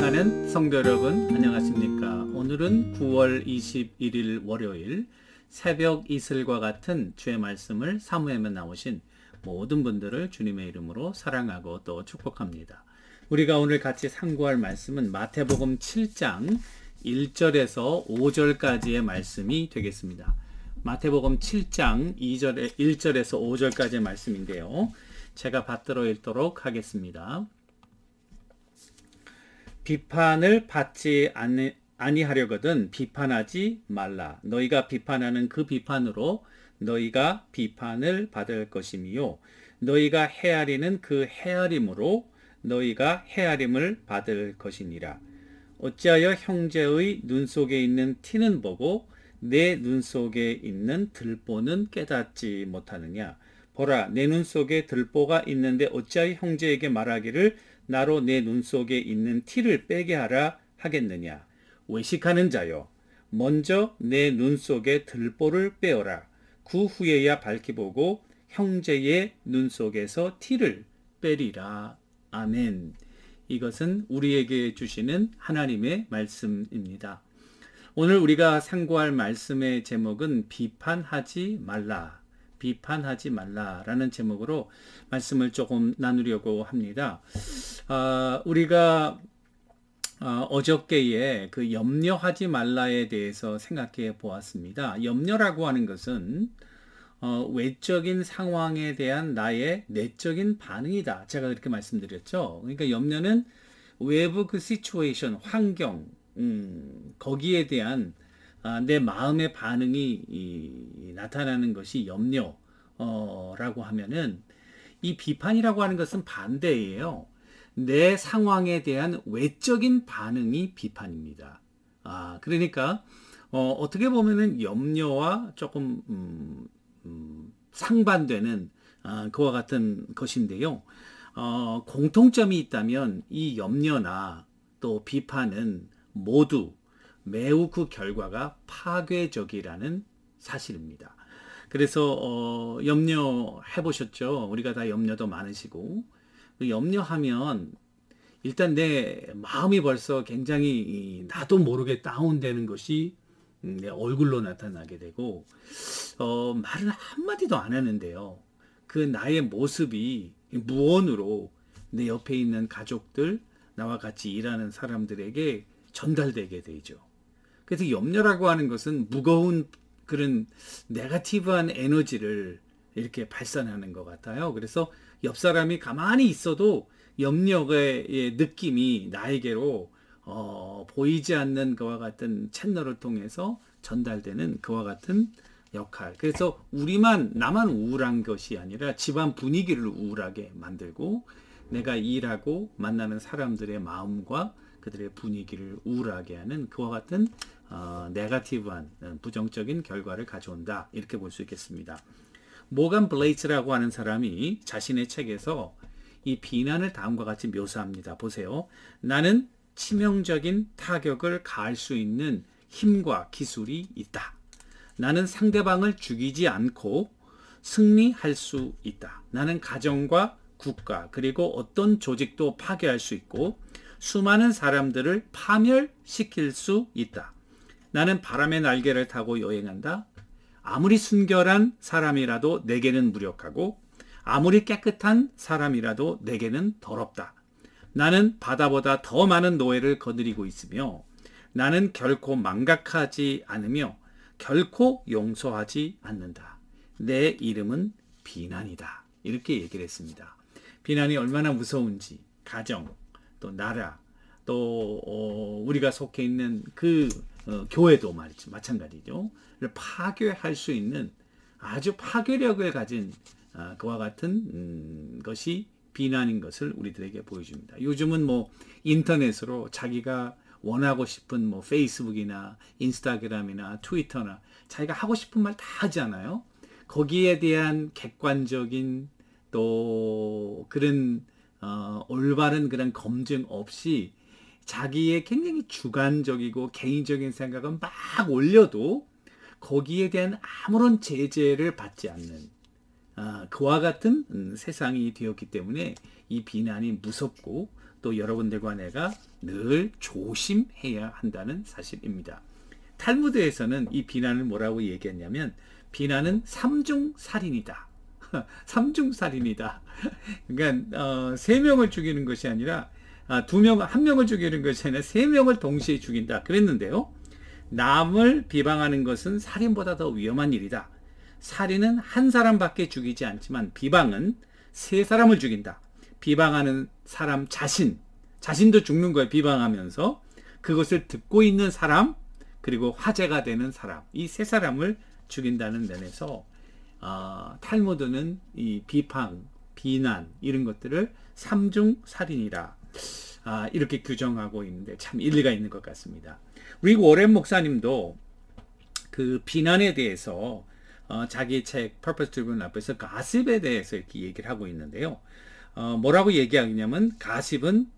사랑하는 성도 여러분, 안녕하십니까? 오늘은 9월 21일 월요일 새벽 이슬과 같은 주의 말씀을 사모하며 나오신 모든 분들을 주님의 이름으로 사랑하고 또 축복합니다. 우리가 오늘 같이 상고할 말씀은 마태복음 7장 1절에서 5절까지의 말씀이 되겠습니다. 마태복음 7장 1절에서 5절까지의 말씀인데요. 제가 받들어 읽도록 하겠습니다. 비판을 받지 아니하려거든 비판하지 말라. 너희가 비판하는 그 비판으로 너희가 비판을 받을 것이며 너희가 헤아리는 그 헤아림으로 너희가 헤아림을 받을 것이니라. 어찌하여 형제의 눈 속에 있는 티는 보고 내 눈 속에 있는 들보는 깨닫지 못하느냐. 보라, 내 눈 속에 들보가 있는데 어찌하여 형제에게 말하기를 나로 내 눈 속에 있는 티를 빼게 하라 하겠느냐. 외식하는 자여, 먼저 내 눈 속에 들보를 빼어라. 그 후에야 밝히 보고 형제의 눈 속에서 티를 빼리라. 아멘. 이것은 우리에게 주시는 하나님의 말씀입니다. 오늘 우리가 상고할 말씀의 제목은 비판하지 말라. 비판하지 말라라는 제목으로 말씀을 조금 나누려고 합니다. 우리가 어저께에 그 염려하지 말라에 대해서 생각해 보았습니다. 염려라고 하는 것은 외적인 상황에 대한 나의 내적인 반응이다. 제가 그렇게 말씀드렸죠. 그러니까 염려는 외부 그 시츄에이션, 환경, 거기에 대한 내 마음의 반응이 나타나는 것이 염려라고 하면은 이 비판이라고 하는 것은 반대예요. 내 상황에 대한 외적인 반응이 비판입니다. 그러니까 어떻게 보면은 염려와 조금 상반되는 그와 같은 것인데요. 공통점이 있다면 이 염려나 또 비판은 모두 매우 그 결과가 파괴적이라는 사실입니다. 그래서 염려해 보셨죠? 우리가 다 염려도 많으시고 염려하면 일단 내 마음이 벌써 굉장히 나도 모르게 다운되는 것이 내 얼굴로 나타나게 되고 말은 한마디도 안 하는데요. 그 나의 모습이 무언으로 내 옆에 있는 가족들, 나와 같이 일하는 사람들에게 전달되게 되죠. 그래서 염려라고 하는 것은 무거운 그런 네거티브한 에너지를 이렇게 발산하는 것 같아요. 그래서 옆 사람이 가만히 있어도 염려의 느낌이 나에게로 보이지 않는 그와 같은 채널을 통해서 전달되는 그와 같은 역할. 그래서 나만 우울한 것이 아니라 집안 분위기를 우울하게 만들고 내가 일하고 만나는 사람들의 마음과 그들의 분위기를 우울하게 하는 그와 같은 네거티브한 부정적인 결과를 가져온다. 이렇게 볼 수 있겠습니다. 모건 블레이츠라고 하는 사람이 자신의 책에서 이 비난을 다음과 같이 묘사합니다. 보세요. 나는 치명적인 타격을 가할 수 있는 힘과 기술이 있다. 나는 상대방을 죽이지 않고 승리할 수 있다. 나는 가정과 국가 그리고 어떤 조직도 파괴할 수 있고 수많은 사람들을 파멸시킬 수 있다. 나는 바람의 날개를 타고 여행한다. 아무리 순결한 사람이라도 내게는 무력하고 아무리 깨끗한 사람이라도 내게는 더럽다. 나는 바다보다 더 많은 노예를 거느리고 있으며 나는 결코 망각하지 않으며 결코 용서하지 않는다. 내 이름은 비난이다. 이렇게 얘기를 했습니다. 비난이 얼마나 무서운지 가정, 또 나라, 또 우리가 속해 있는 그 교회도 말이죠. 마찬가지죠. 파괴할 수 있는 아주 파괴력을 가진 그와 같은 것이 비난인 것을 우리들에게 보여줍니다. 요즘은 인터넷으로 자기가 원하고 싶은 페이스북이나 인스타그램이나 트위터나 자기가 하고 싶은 말 다 하잖아요. 거기에 대한 객관적인 또 그런 올바른 그런 검증 없이 자기의 굉장히 주관적이고 개인적인 생각은 막 올려도 거기에 대한 아무런 제재를 받지 않는 그와 같은 세상이 되었기 때문에 이 비난이 무섭고 또 여러분들과 내가 늘 조심해야 한다는 사실입니다. 탈무드에서는 이 비난을 뭐라고 얘기했냐면 비난은 삼중살인이다. 삼중살인이다. 그러니까 세 명을 죽이는 것이 아니라 한 명을 죽이는 것이 아니라 세 명을 동시에 죽인다. 그랬는데요. 남을 비방하는 것은 살인보다 더 위험한 일이다. 살인은 한 사람밖에 죽이지 않지만 비방은 세 사람을 죽인다. 비방하는 사람 자신도 죽는 거예요. 비방하면서 그것을 듣고 있는 사람 그리고 화제가 되는 사람 이 세 사람을 죽인다는 면에서 탈무드는 이 비난 이런 것들을 삼중살인이라 이렇게 규정하고 있는데 참 일리가 있는 것 같습니다. 우리 워렌 목사님도 그 비난에 대해서 자기 책 Purpose Driven Life에서 가십에 대해서 이렇게 얘기를 하고 있는데요. 뭐라고 얘기하냐면 가십은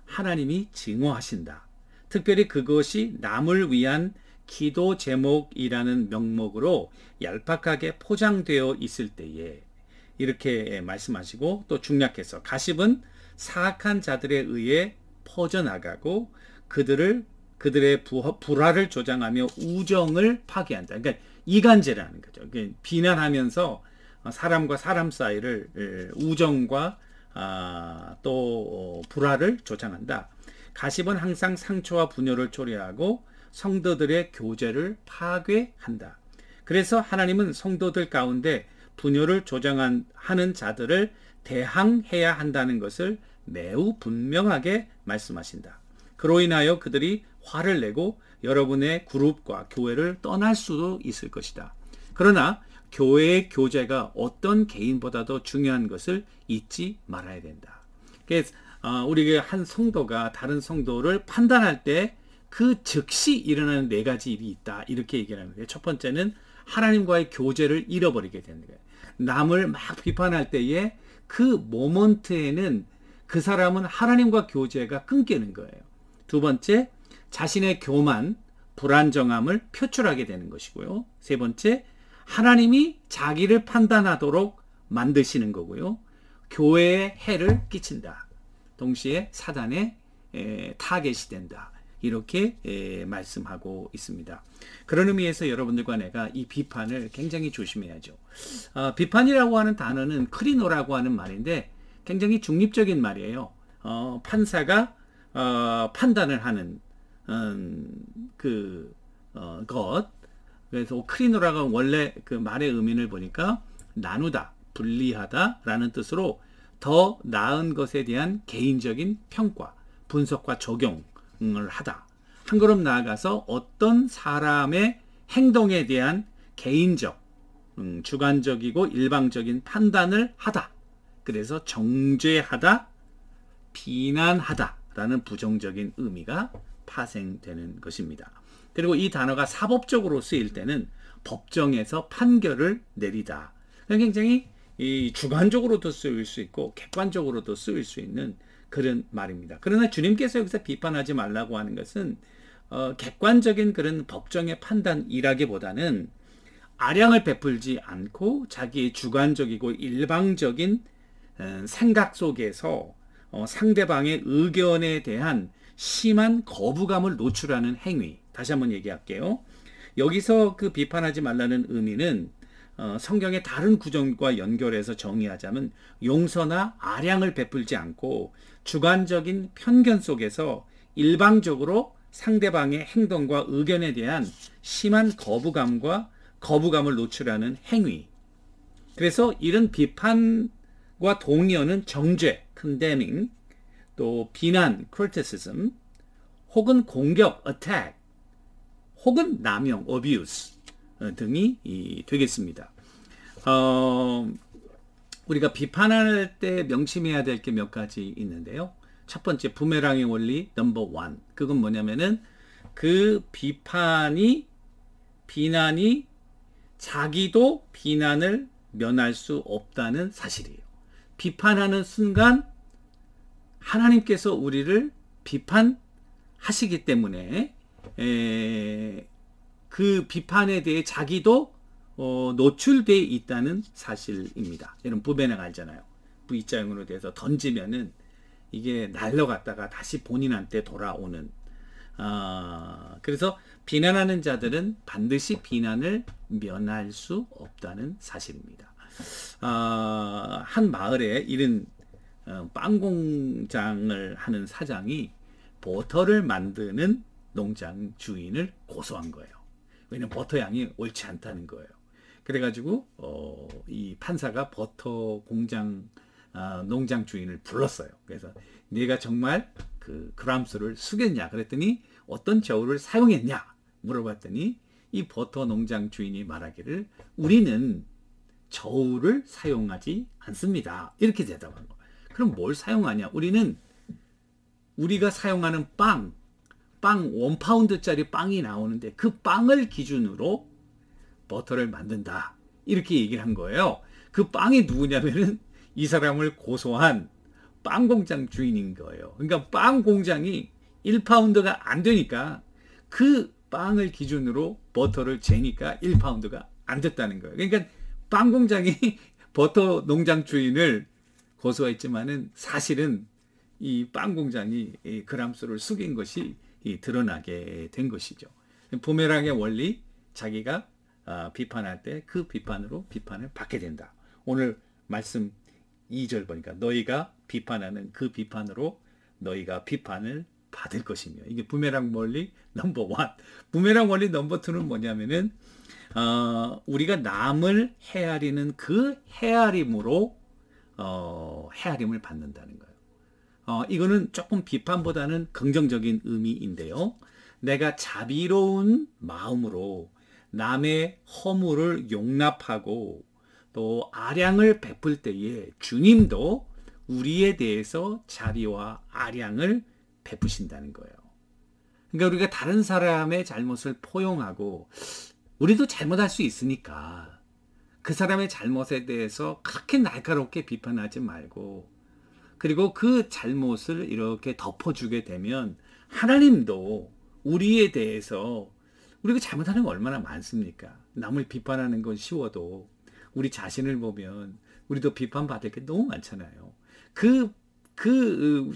하나님이 증오하신다. 특별히 그것이 남을 위한 기도 제목이라는 명목으로 얄팍하게 포장되어 있을 때에 이렇게 말씀하시고 또 중략해서 가십은 사악한 자들에 의해 퍼져나가고 그들의 불화를 조장하며 우정을 파괴한다. 그러니까 이간질하는 거죠. 그러니까 비난하면서 사람과 사람 사이를 우정과 또 불화를 조장한다. 가십은 항상 상처와 분열을 초래하고 성도들의 교제를 파괴한다. 그래서 하나님은 성도들 가운데 분열을 조장하는 자들을 대항해야 한다는 것을 매우 분명하게 말씀하신다. 그로 인하여 그들이 화를 내고 여러분의 그룹과 교회를 떠날 수도 있을 것이다. 그러나 교회의 교제가 어떤 개인보다도 중요한 것을 잊지 말아야 된다. 그래서 우리가 한 성도가 다른 성도를 판단할 때 그 즉시 일어나는 네 가지 일이 있다. 이렇게 얘기를 하는 거예요. 첫 번째는 하나님과의 교제를 잃어버리게 되는 거예요. 남을 막 비판할 때에 그 모먼트에는 그 사람은 하나님과 교제가 끊기는 거예요. 두 번째, 자신의 교만, 불안정함을 표출하게 되는 것이고요. 세 번째, 하나님이 자기를 판단하도록 만드시는 거고요. 교회에 해를 끼친다. 동시에 사단의 타겟이 된다. 이렇게 말씀하고 있습니다. 그런 의미에서 여러분들과 내가 이 비판을 굉장히 조심해야죠. 비판이라고 하는 단어는 크리노라고 하는 말인데 굉장히 중립적인 말이에요. 판사가 판단을 하는 것. 그래서 크리노라가 원래 그 말의 의미를 보니까 나누다, 분리하다라는 뜻으로 더 나은 것에 대한 개인적인 평가, 분석과 적용을 하다. 한 걸음 나아가서 어떤 사람의 행동에 대한 개인적, 주관적이고 일방적인 판단을 하다. 그래서 정죄하다, 비난하다라는 부정적인 의미가 파생되는 것입니다. 그리고 이 단어가 사법적으로 쓰일 때는 법정에서 판결을 내리다. 굉장히 주관적으로도 쓰일 수 있고 객관적으로도 쓰일 수 있는 그런 말입니다. 그러나 주님께서 여기서 비판하지 말라고 하는 것은 객관적인 그런 법정의 판단이라기보다는 아량을 베풀지 않고 자기의 주관적이고 일방적인 생각 속에서 상대방의 의견에 대한 심한 거부감을 노출하는 행위. 다시 한번 얘기할게요. 여기서 그 비판하지 말라는 의미는 성경의 다른 구절과 연결해서 정의하자면 용서나 아량을 베풀지 않고 주관적인 편견 속에서 일방적으로 상대방의 행동과 의견에 대한 심한 거부감을 노출하는 행위. 그래서 이런 비판과 동의어는 정죄, condemning, 또 비난, criticism, 혹은 공격, attack, 혹은 남용, abuse 등이 되겠습니다. 우리가 비판할 때 명심해야 될 게 몇 가지 있는데요. 첫 번째, 부메랑의 원리 넘버 1. 그건 뭐냐면은 그 비난이 자기도 비난을 면할 수 없다는 사실이에요. 비판하는 순간 하나님께서 우리를 비판하시기 때문에 그 비판에 대해 자기도 노출되어 있다는 사실입니다. 여러분 부메랑 알잖아요. V자형으로 돼서 던지면은 이게 날려갔다가 다시 본인한테 돌아오는, 그래서 비난하는 자들은 반드시 비난을 면할 수 없다는 사실입니다. 한 마을에 이른 빵 공장을 하는 사장이 버터를 만드는 농장 주인을 고소한 거예요. 왜냐면 버터 양이 옳지 않다는 거예요. 그래가지고 이 판사가 버터 공장 농장 주인을 불렀어요. 그래서 네가 정말 그 그람수를 숙였냐 그랬더니 어떤 저울을 사용했냐 물어봤더니 이 버터 농장 주인이 말하기를 우리는 저울을 사용하지 않습니다. 이렇게 대답한 거예요. 그럼 뭘 사용하냐? 우리가 사용하는 빵 1파운드짜리 빵이 나오는데 그 빵을 기준으로 버터를 만든다. 이렇게 얘기를 한 거예요. 그 빵이 누구냐면은 이 사람을 고소한 빵 공장 주인인 거예요. 그러니까 빵 공장이 1파운드가 안 되니까 그 빵을 기준으로 버터를 재니까 1파운드가 안 됐다는 거예요. 그러니까 빵 공장이 버터 농장 주인을 고소했지만은 사실은 이 빵 공장이 그람수를 숙인 것이 드러나게 된 것이죠. 부메랑의 원리, 자기가 비판할 때 그 비판으로 비판을 받게 된다. 오늘 말씀 2절 보니까 너희가 비판하는 그 비판으로 너희가 비판을 받을 것이며, 이게 부메랑 원리 넘버 1. 부메랑 원리 넘버 2는 뭐냐면은 우리가 남을 헤아리는 그 헤아림으로 헤아림을 받는다는 거예요. 이거는 조금 비판보다는 긍정적인 의미인데요. 내가 자비로운 마음으로 남의 허물을 용납하고 또 아량을 베풀 때에 주님도 우리에 대해서 자비와 아량을 베푸신다는 거예요. 그러니까 우리가 다른 사람의 잘못을 포용하고, 우리도 잘못할 수 있으니까 그 사람의 잘못에 대해서 그렇게 날카롭게 비판하지 말고, 그리고 그 잘못을 이렇게 덮어주게 되면 하나님도 우리에 대해서, 우리가 잘못하는 거 얼마나 많습니까? 남을 비판하는 건 쉬워도 우리 자신을 보면 우리도 비판받을 게 너무 많잖아요. 그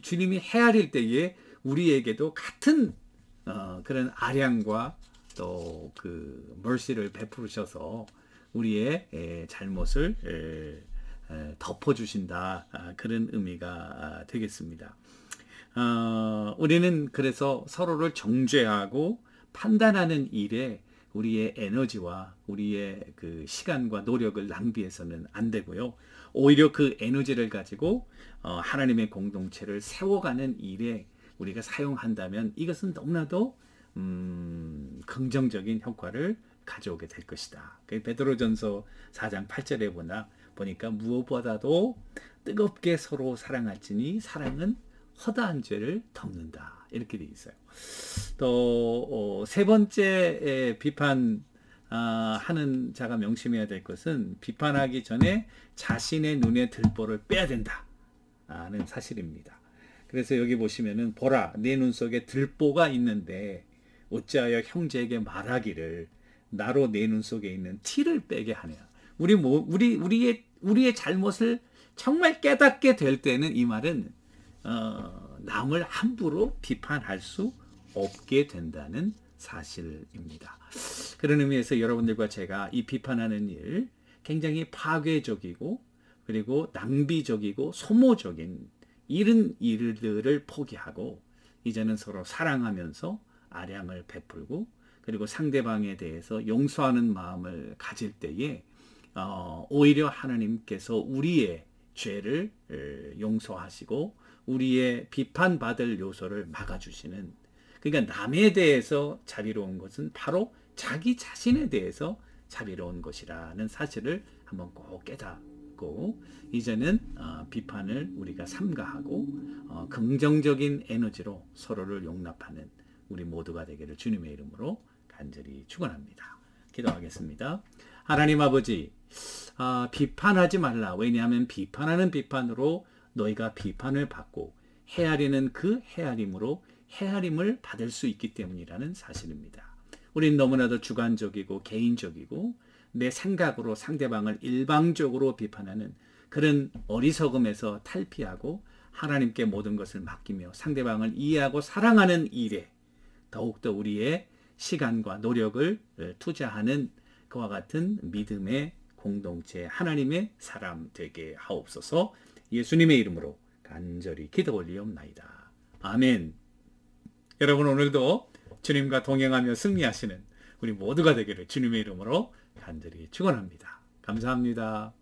주님이 헤아릴 때에 우리에게도 같은 그런 아량과 또 그 mercy를 베푸셔서 우리의 잘못을 덮어주신다. 그런 의미가 되겠습니다. 우리는 그래서 서로를 정죄하고 판단하는 일에 우리의 에너지와 우리의 그 시간과 노력을 낭비해서는 안 되고요. 오히려 그 에너지를 가지고 하나님의 공동체를 세워가는 일에 우리가 사용한다면 이것은 너무나도 긍정적인 효과를 가져오게 될 것이다. 베드로전서 4장 8절에 보니까 무엇보다도 뜨겁게 서로 사랑할지니 사랑은 허다한 죄를 덮는다. 이렇게 되어 있어요. 또 세 번째 비판 하는 자가 명심해야 될 것은 비판하기 전에 자신의 눈에 들보를 빼야 된다는 사실입니다. 그래서 여기 보시면은 보라 내 눈 속에 들보가 있는데 어찌하여 형제에게 말하기를 나로 내 눈 속에 있는 티를 빼게 하냐. 우리의 잘못을 정말 깨닫게 될 때는 이 말은 남을 함부로 비판할 수 없게 된다는 사실입니다. 그런 의미에서 여러분들과 제가 이 비판하는 일 굉장히 파괴적이고 그리고 낭비적이고 소모적인 이런 일들을 포기하고 이제는 서로 사랑하면서 아량을 베풀고 그리고 상대방에 대해서 용서하는 마음을 가질 때에 오히려 하나님께서 우리의 죄를 용서하시고 우리의 비판받을 요소를 막아주시는, 그러니까 남에 대해서 자비로운 것은 바로 자기 자신에 대해서 자비로운 것이라는 사실을 한번 꼭 깨닫고 이제는 비판을 우리가 삼가하고 긍정적인 에너지로 서로를 용납하는 우리 모두가 되기를 주님의 이름으로 간절히 축원합니다. 기도하겠습니다. 하나님 아버지, 비판하지 말라. 왜냐하면 비판하는 비판으로 너희가 비판을 받고 헤아리는 그 헤아림으로 헤아림을 받을 수 있기 때문이라는 사실입니다. 우린 너무나도 주관적이고 개인적이고 내 생각으로 상대방을 일방적으로 비판하는 그런 어리석음에서 탈피하고 하나님께 모든 것을 맡기며 상대방을 이해하고 사랑하는 일에 더욱더 우리의 시간과 노력을 투자하는 그와 같은 믿음의 공동체, 하나님의 사람 되게 하옵소서. 예수님의 이름으로 간절히 기도 올리옵나이다. 아멘. 여러분, 오늘도 주님과 동행하며 승리하시는 우리 모두가 되기를 주님의 이름으로 간절히 축원합니다. 감사합니다.